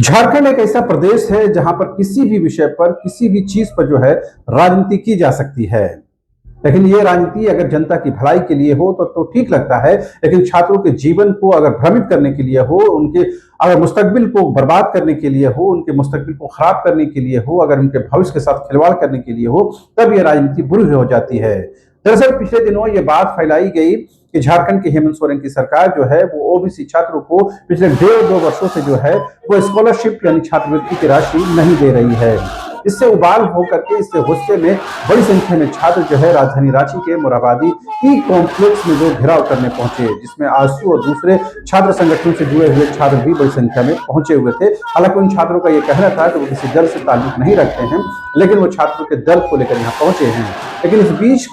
झारखंड एक ऐसा प्रदेश है जहां पर किसी भी विषय पर किसी भी चीज पर जो है राजनीति की जा सकती है। लेकिन ये राजनीति अगर जनता की भलाई के लिए हो तो ठीक लगता है। लेकिन छात्रों के जीवन को अगर भ्रमित करने के लिए हो, उनके अगर मुस्तकबिल को बर्बाद करने के लिए हो, उनके मुस्तकबिल को खराब करने के लिए हो, अगर उनके भविष्य के साथ खिलवाड़ करने के लिए हो, तब ये राजनीति बुरी हो जाती है। दरअसल पिछले दिनों ये बात फैलाई गई कि झारखंड की हेमंत सोरेन की सरकार जो है वो ओबीसी छात्रों को पिछले 1.5-2 वर्षों से जो है वो स्कॉलरशिप यानी छात्रवृत्ति की राशि नहीं दे रही है। इससे उबाल होकर के इससे गुस्से में बड़ी संख्या में छात्र जो है राजधानी रांची के मोरहाबादी ई कॉम्प्लेक्स में जो घेराव करने पहुंचे, जिसमें आजसू और दूसरे छात्र संगठनों से जुड़े हुए छात्र भी बड़ी संख्या में पहुंचे हुए थे। हालांकि उन छात्रों का यह कहना था कि वो किसी दल से ताल्लुक नहीं रखते हैं, लेकिन वो छात्रों के दल को लेकर यहाँ पहुंचे हैं। लेकिन इस बीच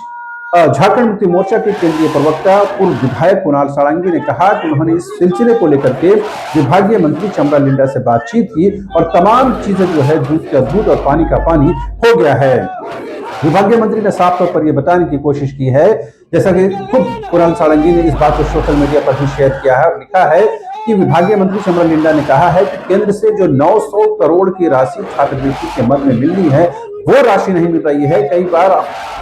झारखंड मुक्ति मोर्चा के केंद्रीय प्रवक्ता पूर्व विधायक कुणाल सारंगी ने कहा कि उन्होंने इस सिलसिले को लेकर के विभागीय मंत्री चमरा लिंडा से बातचीत की और तमाम चीजें जो है दूध का दूध और पानी का पानी हो गया है। विभागीय मंत्री ने साफ तौर पर यह बताने की कोशिश की है, जैसा कि खुद कुणाल सारंगी ने इस बात को सोशल मीडिया पर भी शेयर किया है और लिखा है कि विभागीय मंत्री चमरा लिंडा ने कहा है कि केंद्र से जो 900 करोड़ की राशि छात्रवृत्ति के मद में मिलनी है वो राशि नहीं मिल रही है। कई बार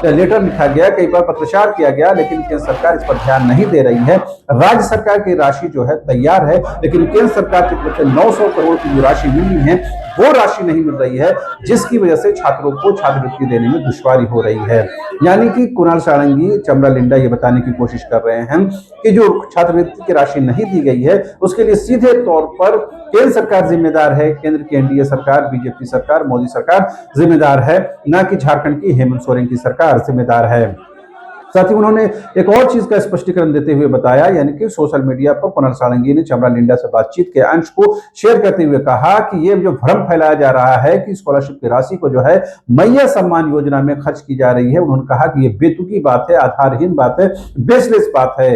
लेटर लिखा गया, कई बार पत्रचार किया गया, लेकिन केंद्र सरकार इस पर ध्यान नहीं दे रही है। राज्य सरकार की राशि जो है तैयार है, लेकिन केंद्र सरकार की तरफ से 900 करोड़ की जो राशि मिलनी है वो राशि नहीं मिल रही है, जिसकी वजह से छात्रों को छात्रवृत्ति देने में दुश्वारी हो रही है। यानी कि कुणाल सारंगी चमरा लिंडा ये बताने की कोशिश कर रहे हैं कि जो छात्रवृत्ति की राशि नहीं दी गई है उसके लिए सीधे तौर पर केंद्र सरकार जिम्मेदार है। केंद्र की एनडीए सरकार, बीजेपी सरकार, मोदी सरकार जिम्मेदार है, ना कि झारखंड की हेमंत सोरेन की सरकार जिम्मेदार है। साथ ही उन्होंने एक और चीज का स्पष्टीकरण देते हुए बताया, यानी कि सोशल मीडिया पर कुणाल सारंगी ने चमरा लिंडा से बातचीत के अंश को शेयर करते हुए कहा कि ये जो भ्रम फैलाया जा रहा है कि स्कॉलरशिप की राशि को जो है मैया सम्मान योजना में खर्च की जा रही है, उन्होंने कहा कि ये बेतुकी बात है, आधारहीन बात है, बेसलेस बात है।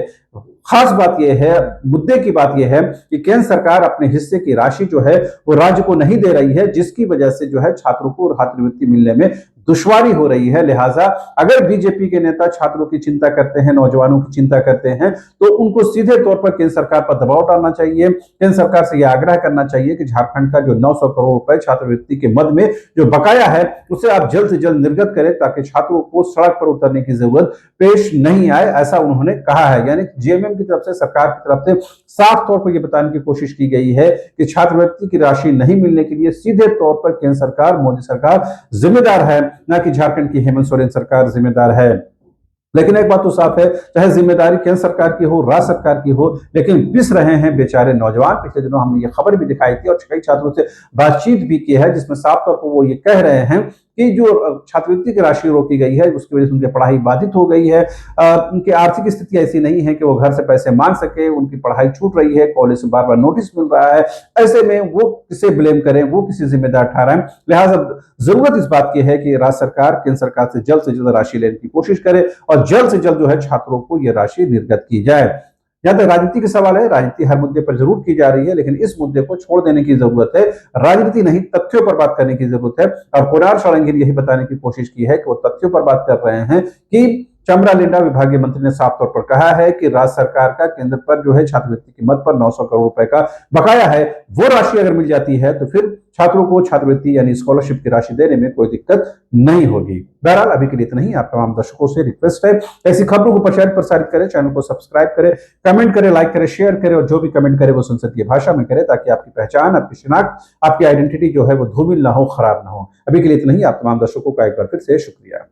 खास बात यह है, मुद्दे की बात यह है कि केंद्र सरकार अपने हिस्से की राशि जो है वो राज्य को नहीं दे रही है, जिसकी वजह से जो है छात्रों को छात्रवृत्ति मिलने में दुश्वारी हो रही है। लिहाजा अगर बीजेपी के नेता छात्रों की चिंता करते हैं, नौजवानों की चिंता करते हैं, तो उनको सीधे तौर पर केंद्र सरकार पर दबाव डालना चाहिए। केंद्र सरकार से यह आग्रह करना चाहिए कि झारखंड का जो 900 करोड़ रुपए छात्रवृत्ति के मद में जो बकाया है उसे आप जल्द से जल्द निर्गत करें, ताकि छात्रों को सड़क पर उतरने की जरूरत पेश नहीं आए, ऐसा उन्होंने कहा है। यानी जेएमएम की तरफ से, सरकार की तरफ से साफ तौर पर यह बताने की कोशिश की गई है कि छात्रवृत्ति की राशि नहीं मिलने के लिए सीधे तौर पर केंद्र सरकार, मोदी सरकार जिम्मेदार है, ना कि झारखंड की हेमंत सोरेन सरकार जिम्मेदार है। लेकिन एक बात तो साफ है, चाहे जिम्मेदारी केंद्र सरकार की हो, राज्य सरकार की हो, लेकिन पिस रहे हैं बेचारे नौजवान। पिछले दिनों हमने ये खबर भी दिखाई थी और कई छात्रों से बातचीत भी की है, जिसमें साफ तौर पर वो ये कह रहे हैं कि जो छात्रवृत्ति की राशि रोकी गई है उसकी वजह से उनकी पढ़ाई बाधित हो गई है। उनकी आर्थिक स्थिति ऐसी नहीं है कि वो घर से पैसे मांग सके, उनकी पढ़ाई छूट रही है, कॉलेज से बार बार नोटिस मिल रहा है। ऐसे में वो किसे ब्लेम करें, वो किसी जिम्मेदार ठहराएं। लिहाजा जरूरत इस बात की है कि राज्य सरकार केंद्र सरकार से जल्द राशि लेने की कोशिश करे और जल्द से जल्द जो है छात्रों को यह राशि निर्गत की जाए। जहां तक राजनीति का सवाल है, राजनीति हर मुद्दे पर जरूर की जा रही है, लेकिन इस मुद्दे को छोड़ देने की जरूरत है। राजनीति नहीं, तथ्यों पर बात करने की जरूरत है। और कुणाल सारंगी ने यही बताने की कोशिश की है कि वो तथ्यों पर बात कर रहे हैं कि चमरा लिंडा विभागीय मंत्री ने साफ तौर पर कहा है कि राज्य सरकार का केंद्र पर जो है छात्रवृत्ति की मद पर 900 करोड़ रुपए का बकाया है, वो राशि अगर मिल जाती है तो फिर छात्रों को छात्रवृत्ति यानी स्कॉलरशिप की राशि देने में कोई दिक्कत नहीं होगी। बहरहाल अभी के लिए इतना ही। आप तमाम दर्शकों से रिक्वेस्ट है, ऐसी खबरों को प्रसारित करें, चैनल को सब्सक्राइब करें, कमेंट करें, लाइक करें, शेयर करें और जो भी कमेंट करे वो संसदीय भाषा में करें, ताकि आपकी पहचान, आपकी शिनाख्त, आपकी आइडेंटिटी जो है वो धूमिल ना हो, खराब ना हो। अभी के लिए इतना ही। आप तमाम दर्शकों का एक बार फिर से शुक्रिया।